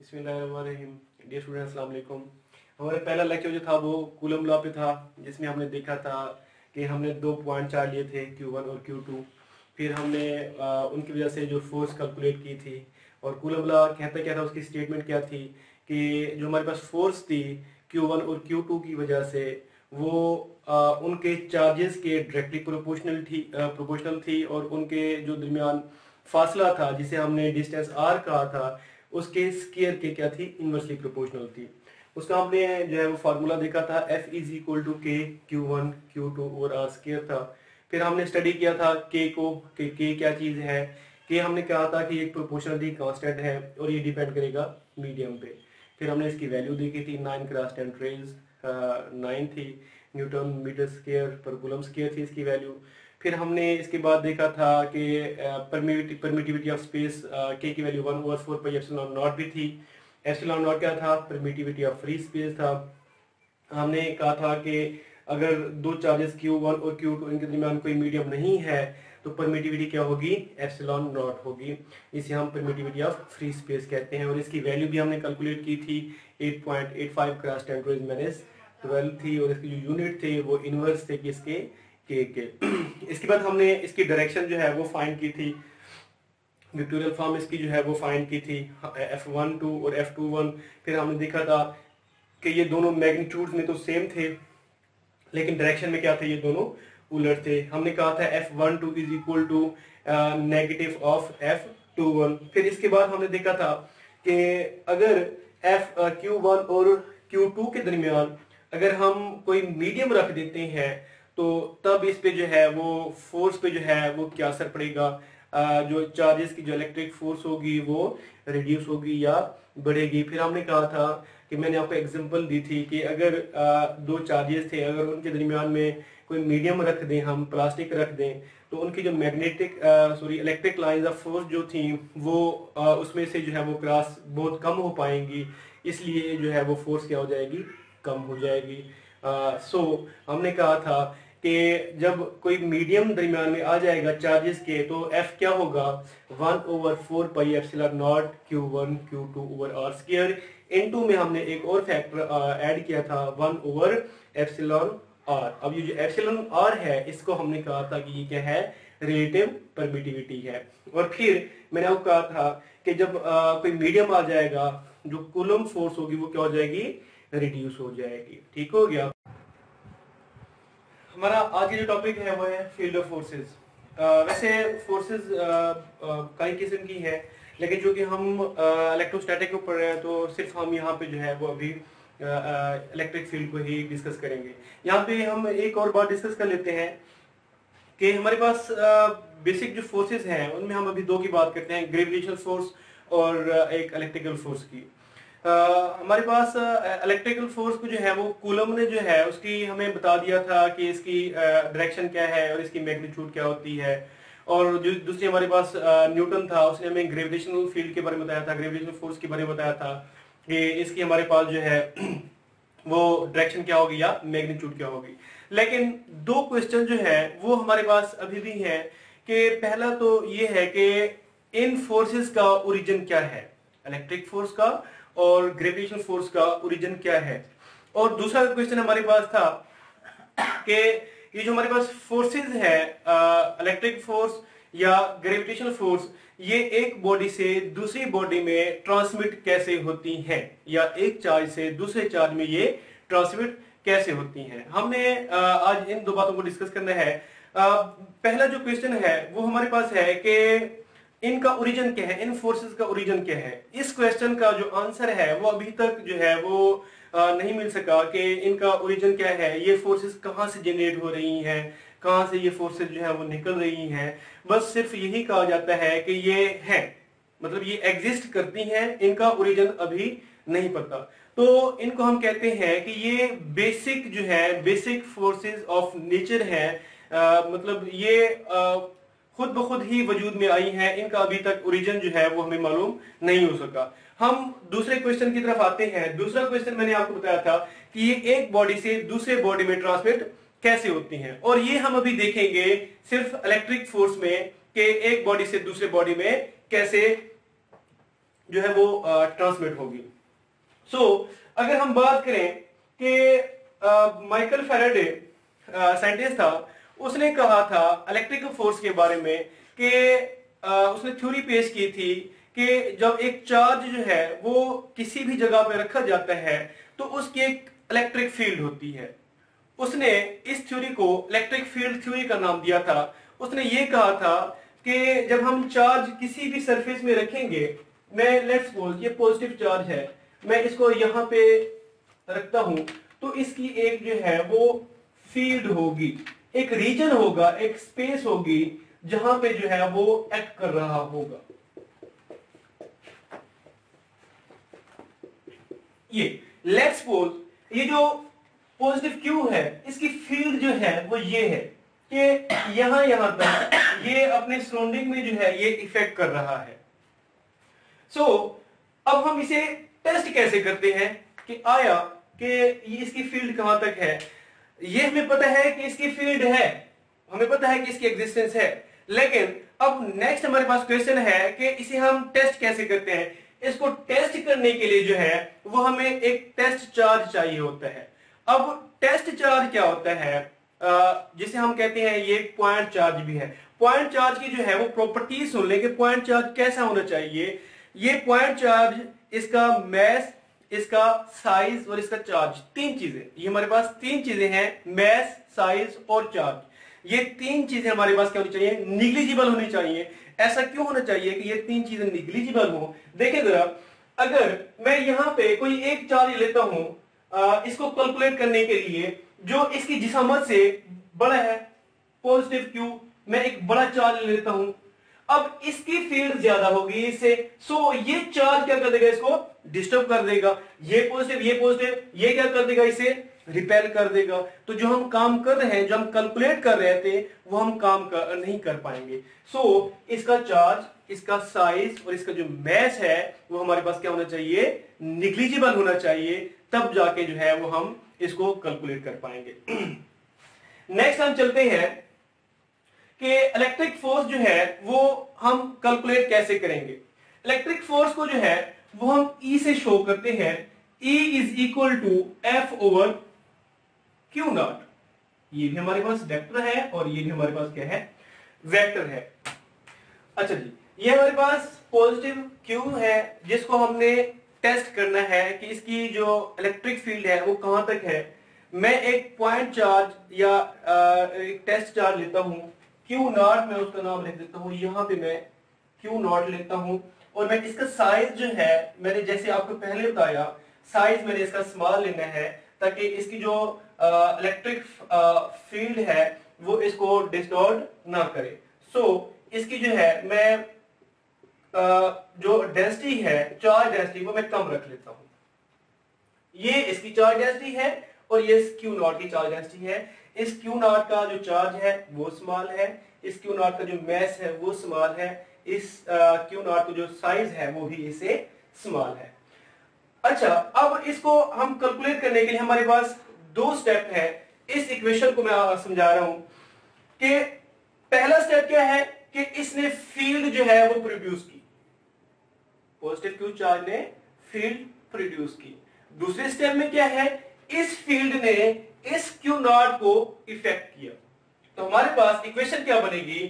बिस्मिल्लाहिर्रहमानिर्रहीम। Dear student, अस्सलाम वालेकुम। हमारा पहला लेक्चर जो था वो कूलम लॉ पे था, जिसमें हमने देखा था कि हमने 2 पॉइंट चार्ज लिए थे Q1 और Q2। फिर हमने उनकी वजह से जो फोर्स कैलकुलेट की थी, और कूलम लॉ कहता क्या था, उसकी स्टेटमेंट क्या थी कि जो हमारे पास फोर्स थी Q1 और Q2 की वजह से, वो उनके चार्जेस के डायरेक्टली प्रोपोर्शनल थी, और उनके जो दरमियान फासला था जिसे हमने डिस्टेंस r कहा था, उसके स्केयर के क्या थी, इनवर्सली प्रोपोर्शनल थी। उसका हमने जो है वो फार्मूला देखा था, F इज इक्वल टू के Q1 Q2 और आर स्केयर था। फिर हमने स्टडी किया था के को, कि के क्या चीज़ है। के हमने कहा था कि एक प्रोपोर्शनलिटी कांस्टेंट है और ये डिपेंड करेगा मीडियम पे। फिर हमने इसकी वैल्यू देखी थी, 9 × 10⁻⁹ 9 थी, न्यूटन मीटर स्केयर पर कूलम स्केयर थी इसकी वैल्यू। फिर हमने इसके बाद देखा था कि परमिटिविटी ऑफ स्पेस के की वैल्यू 1/4πε0 भी थी। ε0 क्या था, परमिटिविटी ऑफ फ्री स्पेस था। हमने कहा था कि अगर दो चार्जेस Q1 और Q2 इनके दरमियान कोई मीडियम नहीं है तो परमिटिविटी क्या होगी, ε0 होगी। इसे हम परमिटिविटी ऑफ फ्री स्पेस कहते हैं, और इसकी वैल्यू भी हमने कैलकुलेट की थी, 8.85 × 10⁻12 थी, और इसकी जो यूनिट थे वो इनवर्स थे किसके, के। इसके बाद हमने इसकी डायरेक्शन जो है वो फाइंड की थी, विक्टोरियल फॉर्म इसकी जो है वो फाइंड की थी, F12 और F21। फिर हमने देखा था कि ये दोनों मैग्नीट्यूड में तो सेम थे, लेकिन डायरेक्शन में क्या थे, ये दोनों उलट थे। हमने कहा था F12 is equal to negative of F21। फिर इसके बाद हमने देखा था कि अगर Q1 और Q2 के दरमियान अगर हम कोई मीडियम रख देते हैं तो तब इस पे जो है वो फोर्स पे जो है वो क्या असर पड़ेगा, जो चार्जेस की जो इलेक्ट्रिक फोर्स होगी वो रिड्यूस होगी या बढ़ेगी। फिर हमने कहा था कि मैंने आपको एग्जांपल दी थी कि अगर दो चार्जेस थे, अगर उनके दरमियान में कोई मीडियम रख दें, हम प्लास्टिक रख दें, तो उनकी जो इलेक्ट्रिक लाइंस ऑफ फोर्स जो थी वो उसमें से जो है वो क्रॉस बहुत कम हो पाएंगी, इसलिए जो है वो फोर्स क्या हो जाएगी, कम हो जाएगी। हमने कहा था कि जब कोई मीडियम दरमियान में आ जाएगा चार्जेस के, तो F क्या होगा, 1/4πε0 Q1 Q2 over are square. Into में हमने एक और फैक्टर ऐड किया था, 1/ε r। अब ये जो एप्सिलॉन r है, इसको हमने कहा था कि ये क्या है, रिलेटिव परमिटिविटी है। और फिर मैंने आपको कहा था कि जब कोई मीडियम आ जाएगा, जो कूलम फोर्स होगी वो क्या हो जाएगी, रिड्यूस हो जाएगी। ठीक हो गया। हमारा आज जो टॉपिक है वो है फील्ड ऑफ फोर्सेस। वैसे फोर्सेस कई किस्म की है, लेकिन जो कि हम इलेक्ट्रोस्टैटिक को पढ़ रहे हैं तो सिर्फ हम यहाँ पे जो है वो अभी इलेक्ट्रिक फील्ड को ही डिस्कस करेंगे। यहाँ पे हम एक और बात डिस्कस कर लेते हैं कि हमारे पास बेसिक जो फोर्सेस हैं उनमें हम अभी दो की बात करते हैं, ग्रेविटेशनल फोर्स और एक इलेक्ट्रिकल फोर्स की। हमारे पास इलेक्ट्रिकल फोर्स को जो है वो कूलम ने जो है उसकी हमें बता दिया था कि इसकी डायरेक्शन क्या है और इसकी मैग्नीट्यूड क्या होती है। और जो दूसरी हमारे पास न्यूटन था, उसने हमें ग्रेविटेशनल फील्ड के बारे में बताया था, ग्रेविटेशनल फोर्स के बारे में बताया था कि इसकी हमारे पास जो है वो डायरेक्शन क्या होगी या मैग्नीट्यूड क्या होगी। लेकिन दो क्वेश्चन जो है वो हमारे पास अभी भी है कि पहला तो ये है कि इन फोर्सेस का ओरिजिन क्या है, इलेक्ट्रिक फोर्स का और ग्रेविटेशनल फोर्स का ओरिजिन क्या है। और दूसरा क्वेश्चन हमारे पास था कि ये जो हमारे पास फोर्सेस है, इलेक्ट्रिक फोर्स या ग्रेविटेशनल फोर्स, ये एक बॉडी से दूसरी बॉडी में ट्रांसमिट कैसे होती हैं, या एक चार्ज से दूसरे चार्ज में ये ट्रांसमिट कैसे होती हैं। हमने आज इन दो बातों को डिस्कस करना है। पहला जो क्वेश्चन है वो हमारे पास है कि इनका ओरिजिन क्या है, इन फोर्सेस का ओरिजिन क्या है। इस क्वेश्चन का जो आंसर है वो अभी तक जो है वो नहीं मिल सका कि इनका ओरिजिन क्या है, ये फोर्सेस कहाँ से जनरेट हो रही हैं, कहाँ से ये फोर्सेस जो है वो निकल रही हैं। बस सिर्फ यही कहा जाता है कि ये है, मतलब ये एग्जिस्ट करती हैं, इनका ओरिजिन अभी नहीं पता। तो इनको हम कहते हैं कि ये बेसिक जो है, बेसिक फोर्सेस ऑफ नेचर है। मतलब ये खुद ब खुद ही वजूद में आई हैं, इनका अभी तक ओरिजिन जो है वो हमें मालूम नहीं हो सका। हम दूसरे क्वेश्चन की तरफ आते हैं। दूसरा क्वेश्चन मैंने आपको बताया था कि ये एक बॉडी से दूसरे बॉडी में ट्रांसमिट कैसे होती हैं, और ये हम अभी देखेंगे सिर्फ इलेक्ट्रिक फोर्स में कि एक बॉडी से दूसरे बॉडी में कैसे जो है वो ट्रांसमिट होगी। अगर हम बात करें कि माइकल फैराडे साइंटिस्ट था, उसने कहा था इलेक्ट्रिक फोर्स के बारे में कि उसने थ्योरी पेश की थी कि जब एक चार्ज जो है वो किसी भी जगह पे रखा जाता है तो उसकी एक इलेक्ट्रिक फील्ड होती है। उसने इस थ्योरी को इलेक्ट्रिक फील्ड थ्योरी का नाम दिया था। उसने ये कहा था कि जब हम चार्ज किसी भी सरफेस में रखेंगे, मैं लेट्स सपोज ये पॉजिटिव चार्ज है, मैं इसको यहां पे रखता हूं, तो इसकी एक जो है वो फील्ड होगी, एक रीजन होगा, एक स्पेस होगी जहां पे जो है वो एक्ट कर रहा होगा। ये लेट्स सपोज ये जो पॉजिटिव क्यू है, इसकी फील्ड जो है वो ये है कि यहां तक ये अपने सराउंडिंग में जो है ये इफेक्ट कर रहा है। अब हम इसे टेस्ट कैसे करते हैं कि आया कि ये इसकी फील्ड कहां तक है। ये हमें पता है कि इसकी फील्ड है, हमें पता है कि इसकी एग्जिस्टेंस है, लेकिन अब नेक्स्ट हमारे पास क्वेश्चन है कि इसे हम टेस्ट कैसे करते हैं। इसको टेस्ट करने के लिए जो है वो हमें एक टेस्ट चार्ज चाहिए होता है। अब टेस्ट चार्ज क्या होता है, जिसे हम कहते हैं ये पॉइंट चार्ज भी है। पॉइंट चार्ज की जो है वो प्रॉपर्टीज सुन लें कि पॉइंट चार्ज कैसा होना चाहिए। ये पॉइंट चार्ज, इसका मैस, इसका साइज और इसका चार्ज, तीन चीजें, ये हमारे पास तीन चीजें हैं, मैस, साइज और चार्ज। ये तीन चीजें हमारे पास क्या होनी चाहिए, निग्लिजिबल होनी चाहिए। ऐसा क्यों होना चाहिए कि ये तीन चीजें निग्लिजिबल हो। देखिए जरा, अगर मैं यहां पे कोई एक चार्ज लेता हूं इसको कैलकुलेट करने के लिए जो इसकी जिसामत से बड़ा है, पॉजिटिव क्यू, मैं एक बड़ा चार्ज लेता हूं, अब इसकी फील्ड ज्यादा होगी इससे, ये चार्ज क्या कर देगा, इसको डिस्टर्ब कर देगा। ये पॉजिटिव ये क्या कर देगा, इसे रिपेल कर देगा। तो जो हम काम कर रहे हैं, जो हम कैलकुलेट कर रहे थे, वो हम काम नहीं कर पाएंगे। इसका चार्ज, इसका साइज और इसका जो मैस है वो हमारे पास क्या होना चाहिए, निग्लिजिबल होना चाहिए, तब जाके जो है वो हम इसको कैलकुलेट कर पाएंगे। नेक्स्ट हम चलते हैं कि इलेक्ट्रिक फोर्स जो है वो हम कैलकुलेट कैसे करेंगे। इलेक्ट्रिक फोर्स को जो है वो हम E से शो करते हैं। E is equal to F over Q nought. ये भी हमारे पास वेक्टर है और ये भी हमारे पास क्या है, वेक्टर है। अच्छा जी, ये हमारे पास पॉजिटिव Q है जिसको हमने टेस्ट करना है कि इसकी जो इलेक्ट्रिक फील्ड है वो कहां तक है। मैं एक पॉइंट चार्ज या एक टेस्ट चार्ज लेता हूं, Q नॉट, मैं उसका नाम लिख देता हूं, यहां पे मैं Q नॉट लेता हूं, और मैं इसका साइज जो है, मैंने जैसे आपको पहले बताया, साइज मैंने इसका स्मॉल लेना है ताकि इसकी जो इलेक्ट्रिक फील्ड है वो इसको डिस्टॉर्ट ना करे। इसकी जो है मैं जो डेंसिटी है, चार्ज डेंसिटी, वो मैं कम रख लेता हूं। ये इसकी चार्ज डेंसिटी है और ये Q नॉट की चार्ज डेंसिटी है। इस Q नॉट का जो चार्ज है वो स्मॉल है, इस Q नॉट का जो मैस है वो स्मॉल है, इस Q नॉट का जो साइज है वो भी इसे स्मॉल है। अच्छा, अब इसको हम कैलकुलेट करने के लिए हमारे पास दो स्टेप है। इस इक्वेशन को मैं समझा रहा हूं कि पहला स्टेप क्या है कि इसने फील्ड जो है वो प्रोड्यूस की, पॉजिटिव Q चार्ज ने फील्ड प्रोड्यूस की। दूसरे स्टेप में क्या है, इस फील्ड ने इस Q नॉट को इफेक्ट किया। तो हमारे पास इक्वेशन क्या बनेगी,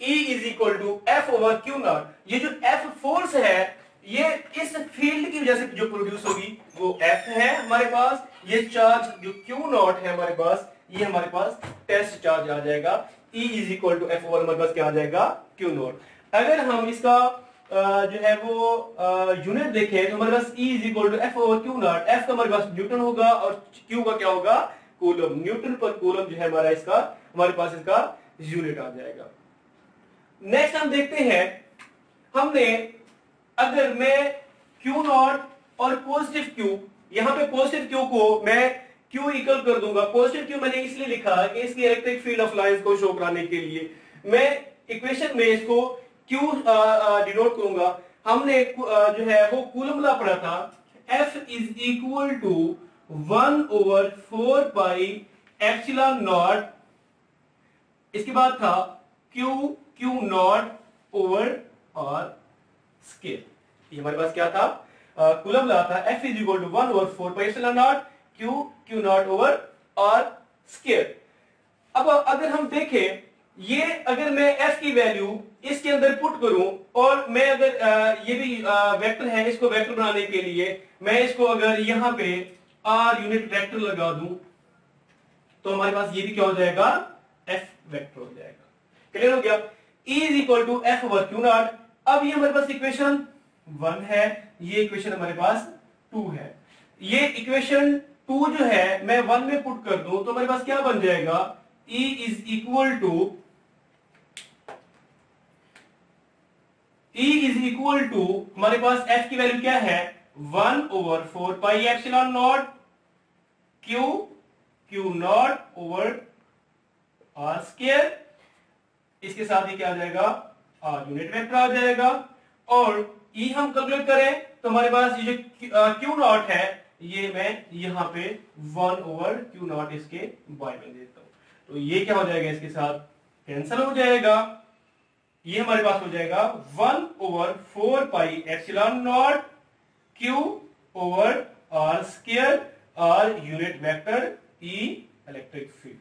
E is equal to F over Q nought. ये जो F फोर्स है ये इस फील्ड की वजह से जो प्रोड्यूस होगी वो F है हमारे पास। ये चार्ज जो Q नॉट है हमारे पास, ये हमारे पास टेस्ट चार्ज आ जाएगा। E is equal to F over हमारे पास क्या आ जाएगा, Q नॉट। अगर हम इसका जो है वो यूनिट देखें तो हमारे पास E is equal to F over Q nought. F का हमारे पास न्यूटन होगा और Q का क्या होगा, कूलम। न्यूटन पर कूलम जो है हमारा इसका, हमारे पास इसका यूनिट आ जाएगा। नेक्स्ट हम देखते हैं, हमने अगर मैं Q नॉट और पॉजिटिव Q, यहां पे पॉजिटिव Q को मैं Q इक्वल कर दूंगा। पॉजिटिव Q मैंने इसलिए लिखा कि इसकी इलेक्ट्रिक फील्ड ऑफ लाइंस को शो कराने के लिए मैं इक्वेशन में इसको Q डिनोट करूंगा। हमने जो है वो कूलम लॉ पढ़ा था, F is equal to 1 over 4 pi epsilon nought, इसके बाद था Q nought over R square. ये हमारे पास क्या था, कूलम लॉ था, F is equal to 1 over 4 pi epsilon nought Q nought over R square. अब अगर हम देखें, ये अगर मैं F की वैल्यू इसके अंदर पुट करूं और मैं अगर ये भी वेक्टर है, इसको वेक्टर बनाने के लिए मैं इसको अगर यहां पे R यूनिट वेक्टर लगा दूं तो हमारे पास ये भी क्या हो जाएगा, F वेक्टर हो जाएगा। क्लियर हो गया। E is equal to F over Q nought. अब ये हमारे पास इक्वेशन 1 है, ये इक्वेशन हमारे पास 2 है। ये इक्वेशन 2 जो है मैं 1 में पुट कर दूं तो हमारे पास क्या बन जाएगा, E इज इक्वल टू हमारे पास F की वैल्यू क्या है, 1 over 4 pi epsilon nought Q nought over R square. इसके साथ ही क्या आ जाएगा, R यूनिट वेक्टर आ जाएगा। और E हम कैलकुलेट करें तो हमारे पास ये जो Q नॉट है ये मैं यहां पे 1 ओवर Q नॉट इसके बाय में देता हूं, तो ये क्या हो जाएगा, इसके साथ कैंसिल हो जाएगा। ये हमारे पास हो जाएगा 1 over 4 pi epsilon nought Q over R square, R unit vector, E electric field.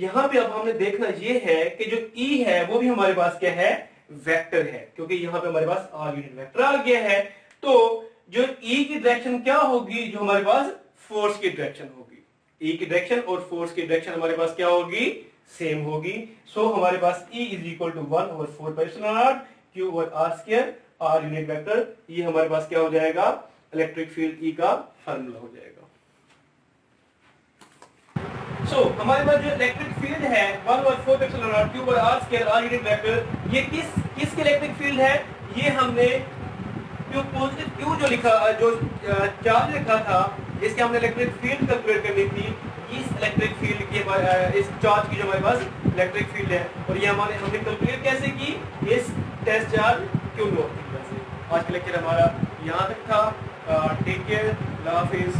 यहां पे अब हमने देखना ये है कि जो E है वो भी हमारे पास क्या है, वेक्टर है, क्योंकि यहां पे हमारे पास R यूनिट वेक्टर आ गया है। तो जो E की डायरेक्शन क्या होगी, जो हमारे पास फोर्स की डायरेक्शन होगी, E की डायरेक्शन और फोर्स की डायरेक्शन हमारे पास क्या होगी, सेम होगी। सो हमारे पास E is equal to 1 over 4 pi epsilon nought Q over R square, R unit vector, ये हमारे पास क्या हो जाएगा, इलेक्ट्रिक फील्ड E का फार्मूला हो जाएगा। सो हमारे पास जो इलेक्ट्रिक फील्ड है 1 over 4 pi epsilon nought Q over R square, R unit vector, ये किसके इलेक्ट्रिक फील्ड है, ये हमने जो पॉजिटिव Q जो लिखा, जो चार्ज लिखा था, इसके हमने इलेक्ट्रिक फील्ड कैलकुलेट करनी थी। इस इलेक्ट्रिक फील्ड की, इस चार्ज की जो हमारे पास इलेक्ट्रिक फील्ड है, और ये हमने कैलकुलेट कैसे की, इस टेस्ट चार्ज Q नॉट की वजह से। आज का लेक्चर हमारा यहाँ तक था। टेक केयर, अल्लाह हाफिज।